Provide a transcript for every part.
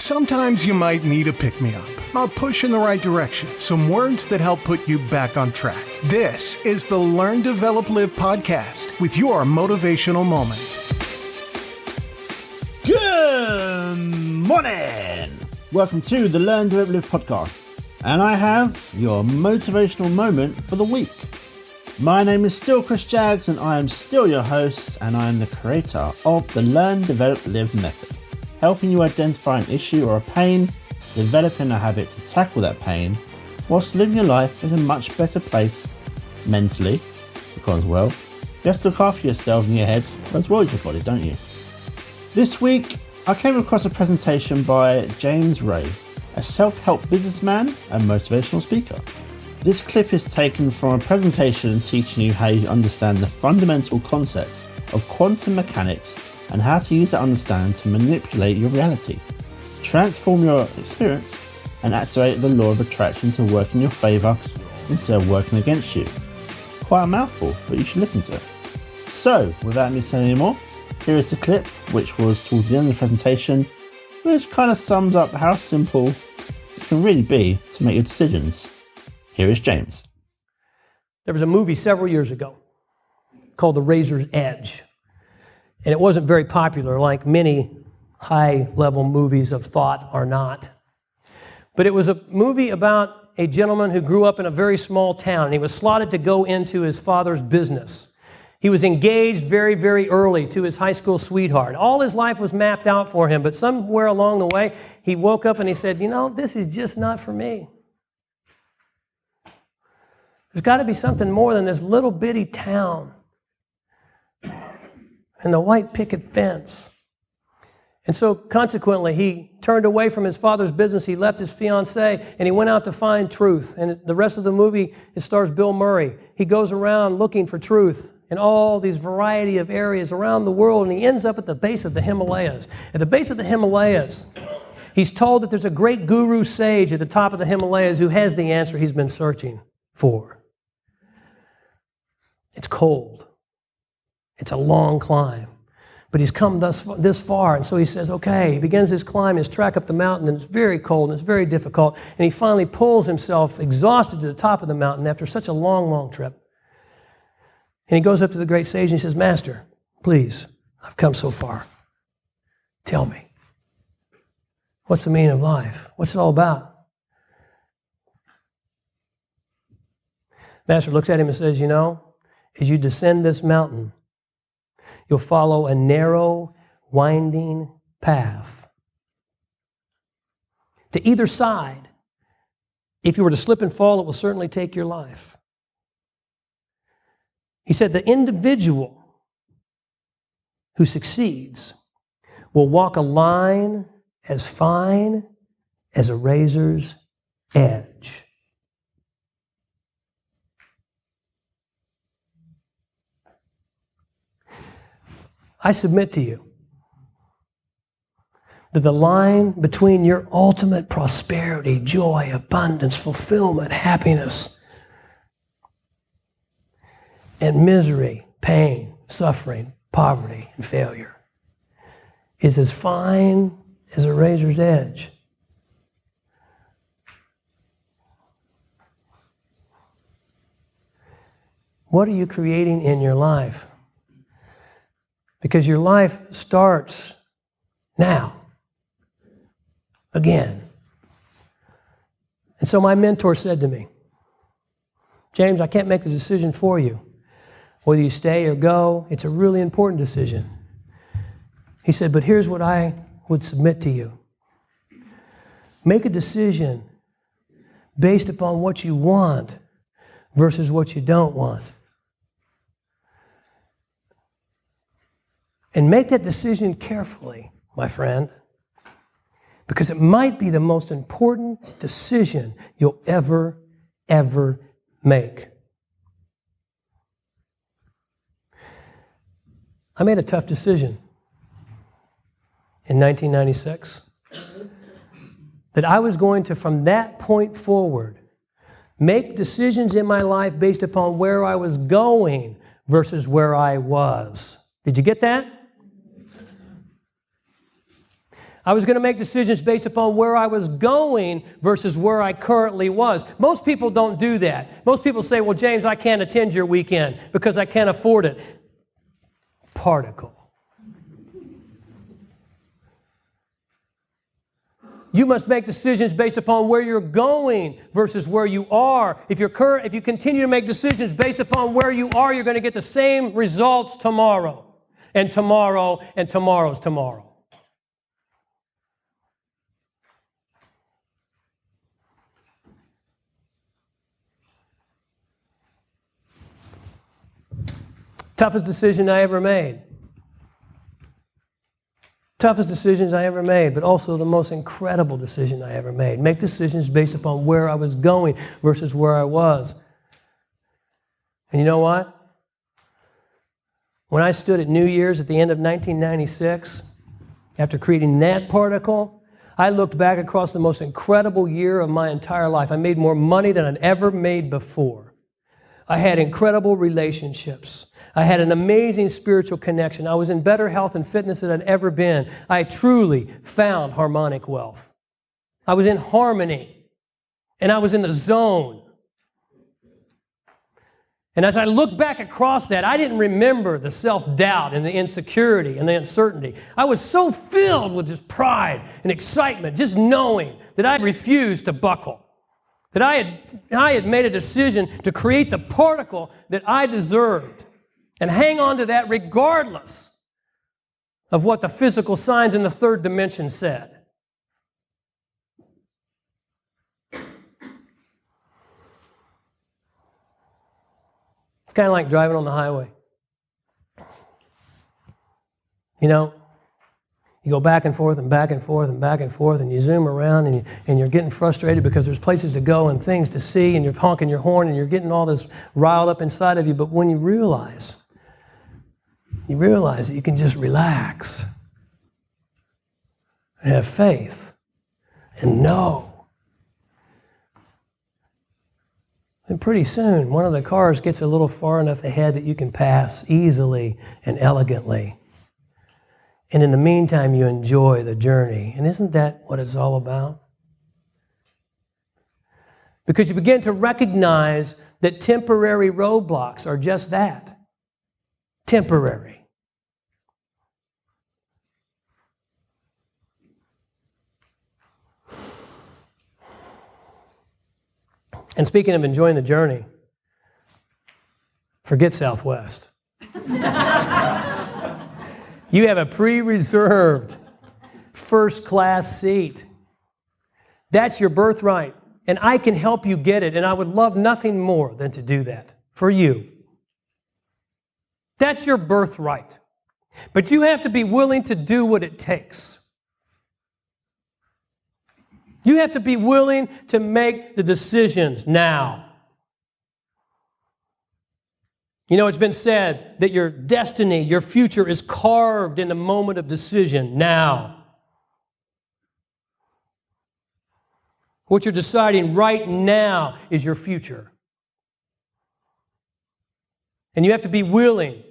Sometimes you might need a pick-me-up, a push in the right direction, some words that help put you back on track. This is the Learn, Develop, Live podcast with your motivational moment. Good morning! Welcome to the Learn, Develop, Live podcast. And I have your motivational moment for the week. My name is still Chris Jaggs and I am still your host, and I am the creator of the Learn, Develop, Live method, helping you identify an issue or a pain, developing a habit to tackle that pain, whilst living your life in a much better place mentally, because, well, you have to look after yourself and your head as well as your body, don't you? This week, I came across a presentation by James Ray, a self-help businessman and motivational speaker. This clip is taken from a presentation teaching you how you understand the fundamental concept of quantum mechanics and how to use that understanding to manipulate your reality, transform your experience, and activate the law of attraction to work in your favour instead of working against you. Quite a mouthful, but you should listen to it. So, without me saying any more, here is the clip, which was towards the end of the presentation, which kind of sums up how simple it can really be to make your decisions. Here is James. There was a movie several years ago called The Razor's Edge. And it wasn't very popular, like many high-level movies of thought are not. But it was a movie about a gentleman who grew up in a very small town, and he was slotted to go into his father's business. He was engaged very, very early to his high school sweetheart. All his life was mapped out for him, but somewhere along the way, he woke up and he said, this is just not for me. There's got to be something more than this little bitty town and the white picket fence. And so consequently, he turned away from his father's business. He left his fiancée and he went out to find truth. And the rest of the movie, it stars Bill Murray. He goes around looking for truth in all these variety of areas around the world, and he ends up at the base of the Himalayas. At the base of the Himalayas, he's told that there's a great guru sage at the top of the Himalayas who has the answer he's been searching for. It's cold. It's a long climb, but he's come this far, and so he says, okay, he begins his climb, his trek up the mountain, and it's very cold, and it's very difficult, and he finally pulls himself exhausted to the top of the mountain after such a long, long trip. And he goes up to the great sage and he says, Master, please, I've come so far. Tell me, what's the meaning of life? What's it all about? Master looks at him and says, as you descend this mountain, you'll follow a narrow, winding path. To either side, if you were to slip and fall, it will certainly take your life. He said the individual who succeeds will walk a line as fine as a razor's edge. I submit to you that the line between your ultimate prosperity, joy, abundance, fulfillment, happiness, and misery, pain, suffering, poverty, and failure is as fine as a razor's edge. What are you creating in your life? Because your life starts now, again. And so my mentor said to me, James, I can't make the decision for you. Whether you stay or go, it's a really important decision. He said, but here's what I would submit to you. Make a decision based upon what you want versus what you don't want. And make that decision carefully, my friend, because it might be the most important decision you'll ever make. I made a tough decision in 1996 that I was going to, from that point forward, make decisions in my life based upon where I was going versus where I was. Did you get that? I was going to make decisions based upon where I was going versus where I currently was. Most people don't do that. Most people say, well, James, I can't attend your weekend because I can't afford it. Particle. You must make decisions based upon where you're going versus where you are. If you continue to make decisions based upon where you are, you're going to get the same results tomorrow, and tomorrow, and tomorrow's tomorrow. Toughest decision I ever made. Toughest decisions I ever made, but also the most incredible decision I ever made. Make decisions based upon where I was going versus where I was. And you know what? When I stood at New Year's at the end of 1996, after creating that particle, I looked back across the most incredible year of my entire life. I made more money than I'd ever made before. I had incredible relationships. I had an amazing spiritual connection. I was in better health and fitness than I'd ever been. I truly found harmonic wealth. I was in harmony, and I was in the zone. And as I look back across that, I didn't remember the self-doubt and the insecurity and the uncertainty. I was so filled with just pride and excitement, just knowing that I refused to buckle, that I had made a decision to create the particle that I deserved and hang on to that regardless of what the physical signs in the third dimension said. It's kind of like driving on the highway. You know, you go back and forth and back and forth and back and forth, and you zoom around, and you're getting frustrated because there's places to go and things to see, and you're honking your horn, and you're getting all this riled up inside of you. But when you realize that you can just relax and have faith and know. And pretty soon, one of the cars gets a little far enough ahead that you can pass easily and elegantly. And in the meantime, you enjoy the journey. And isn't that what it's all about? Because you begin to recognize that temporary roadblocks are just that. Temporary. And speaking of enjoying the journey, forget Southwest. You have a pre-reserved first-class seat. That's your birthright, and I can help you get it, and I would love nothing more than to do that for you. That's your birthright. But you have to be willing to do what it takes. You have to be willing to make the decisions now. You know, it's been said that your destiny, your future is carved in the moment of decision now. What you're deciding right now is your future. And you have to be willing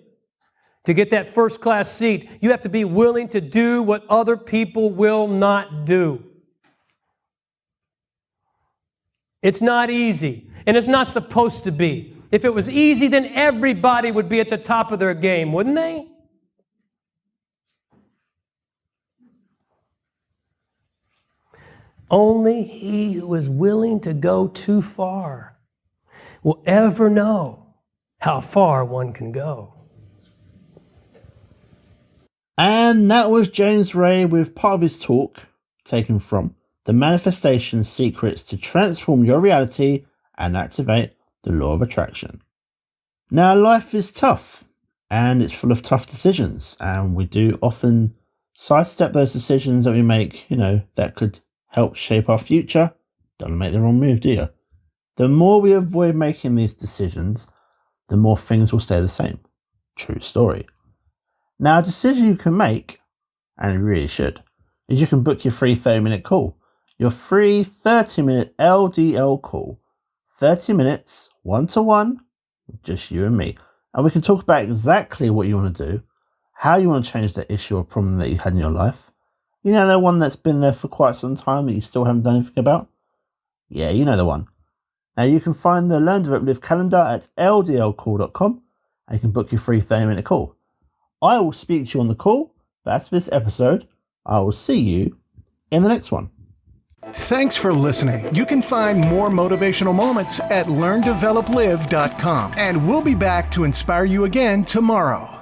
to get that first-class seat. You have to be willing to do what other people will not do. It's not easy, and it's not supposed to be. If it was easy, then everybody would be at the top of their game, wouldn't they? Only he who is willing to go too far will ever know how far one can go. And that was James Ray with part of his talk taken from The Manifestation Secrets to Transform Your Reality and Activate the Law of Attraction. Now, life is tough, and it's full of tough decisions, and we do often sidestep those decisions that we make, that could help shape our future. Don't make the wrong move, do you? The more we avoid making these decisions, the more things will stay the same. True story. Now, a decision you can make, and you really should, is you can book your free 30-minute call. Your free 30-minute LDL call. 30 minutes, one-to-one, just you and me. And we can talk about exactly what you want to do, how you want to change the issue or problem that you had in your life, You know the one that's been there for quite some time that you still haven't done anything about? Yeah, you know the one. Now you can find the Learn, Develop, Live calendar at ldlcall.com and you can book your free 30-minute call. I will speak to you on the call, but as for this episode, I will see you in the next one. Thanks for listening. You can find more motivational moments at learndeveloplive.com, and we'll be back to inspire you again tomorrow.